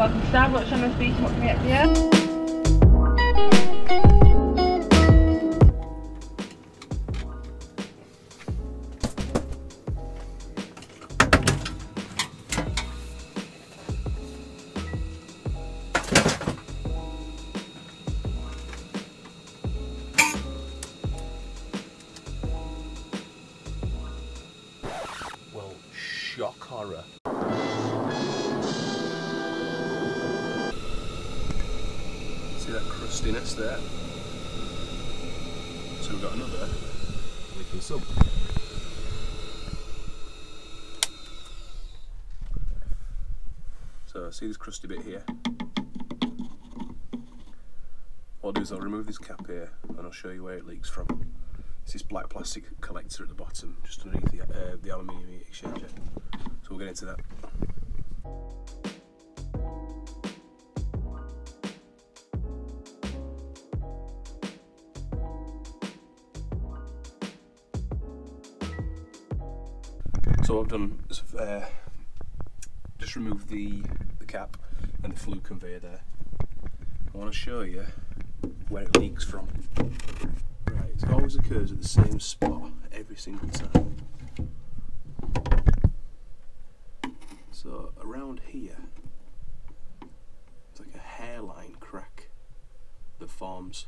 Welcome to Starbucks, I'm speaking. What can we get for you? Shock horror. See that crustiness there? So we've got another leaking sump. So see this crusty bit here? What I'll do is I'll remove this cap here and I'll show you where it leaks from. It's this black plastic collector at the bottom, just underneath the aluminium heat exchanger. So we'll get into that. So what I've done is just remove the cap and the flue conveyor there. I want to show you where it leaks from. Right, it always occurs at the same spot every single time. So around here, it's like a hairline crack that forms.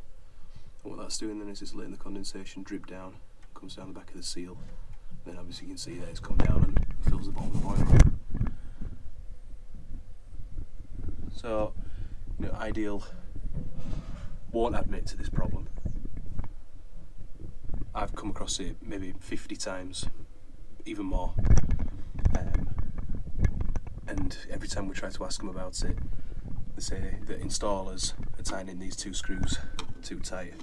And what that's doing then is it's letting the condensation drip down, comes down the back of the seal. Then obviously you can see that it's come down and fills the bottom of the boiler. So, you know, Ideal won't admit to this problem. I've come across it maybe 50 times, even more. And every time we try to ask them about it, they say that installers are tightening these two screws too tight.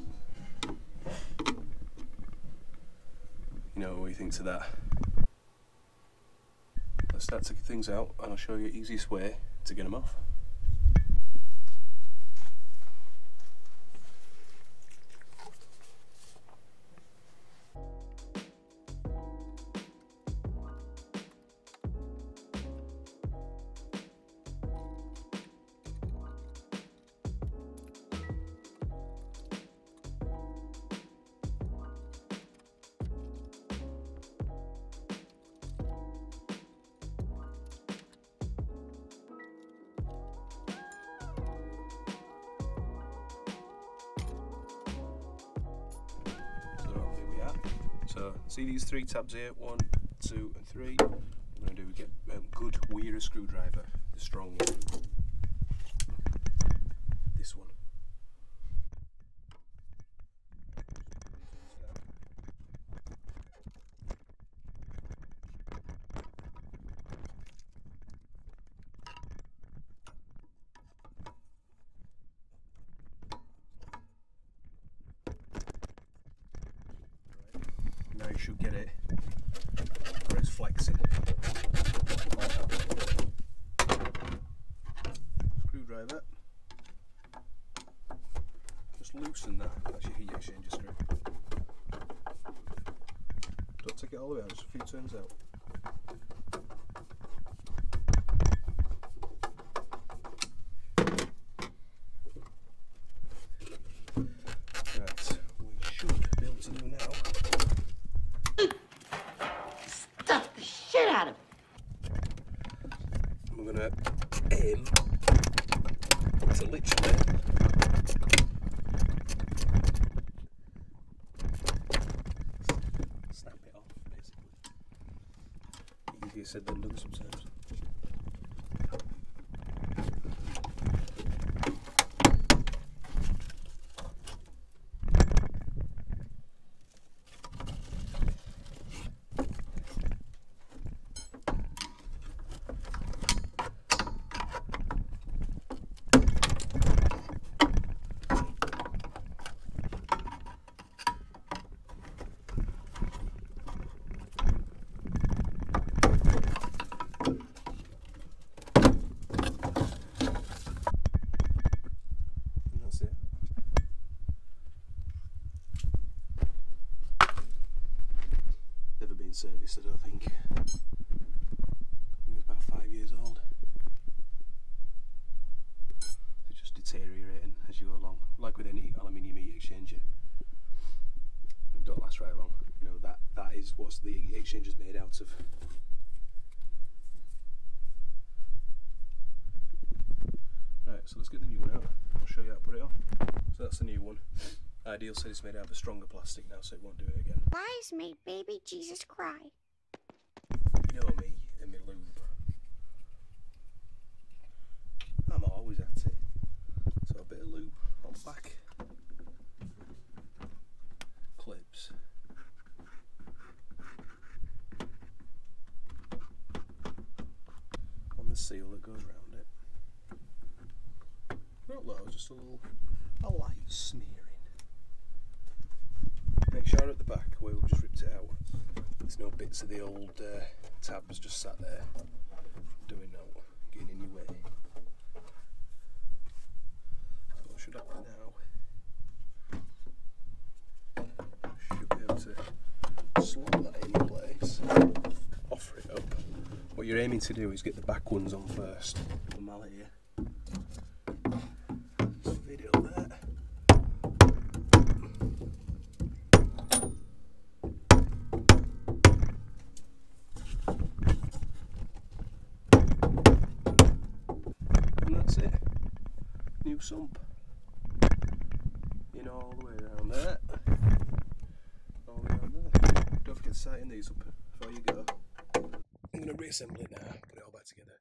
You know, what do you think to that? Let's start taking things out and I'll show you the easiest way to get them off. So see these three tabs here, 1, 2 and 3. What we're going to do is get a good Weir screwdriver, the strong one. This one. Now you should get it where it's flexing. Screwdriver. Just loosen that. That's your heat exchanger screw. Don't take it all the way out, just a few turns out. Right, we should be able to do now. Stuff the shit out of it. We're going to aim to literally snap it off, basically. Easier said than done sometimes. Service, I don't think. It was about 5 years old. deteriorating as you go along, like with any aluminium heat exchanger. It don't last very long. You know, that is what the exchanger's made out of. Right, so let's get the new one out. I'll show you how to put it on. So that's the new one. Ideal said it's made out of a stronger plastic now, so it won't do it again. Lies made baby Jesus cry. You know me and my lube. I'm always at it. So a bit of lube on back clips. On the seal that goes around it. Not low, just a light smearing. Make sure at the back where we've just ripped it out, there's no bits of the old tabs just sat there doing no, getting in your way. So what should happen now? Should be able to slot that in place, offer it up. What you're aiming to do is get the back ones on first. The mallet here. Video there. And that's it. New sump. In all the way around there. All the way around there. Don't forget to tighten these up before you go. I'm going to reassemble it now, put it all back together,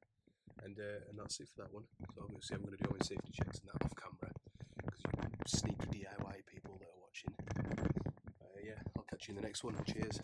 and that's it for that one. So obviously I'm going to do all my safety checks and that off camera, because you sneaky DIY people that are watching. Yeah, I'll catch you in the next one. Cheers.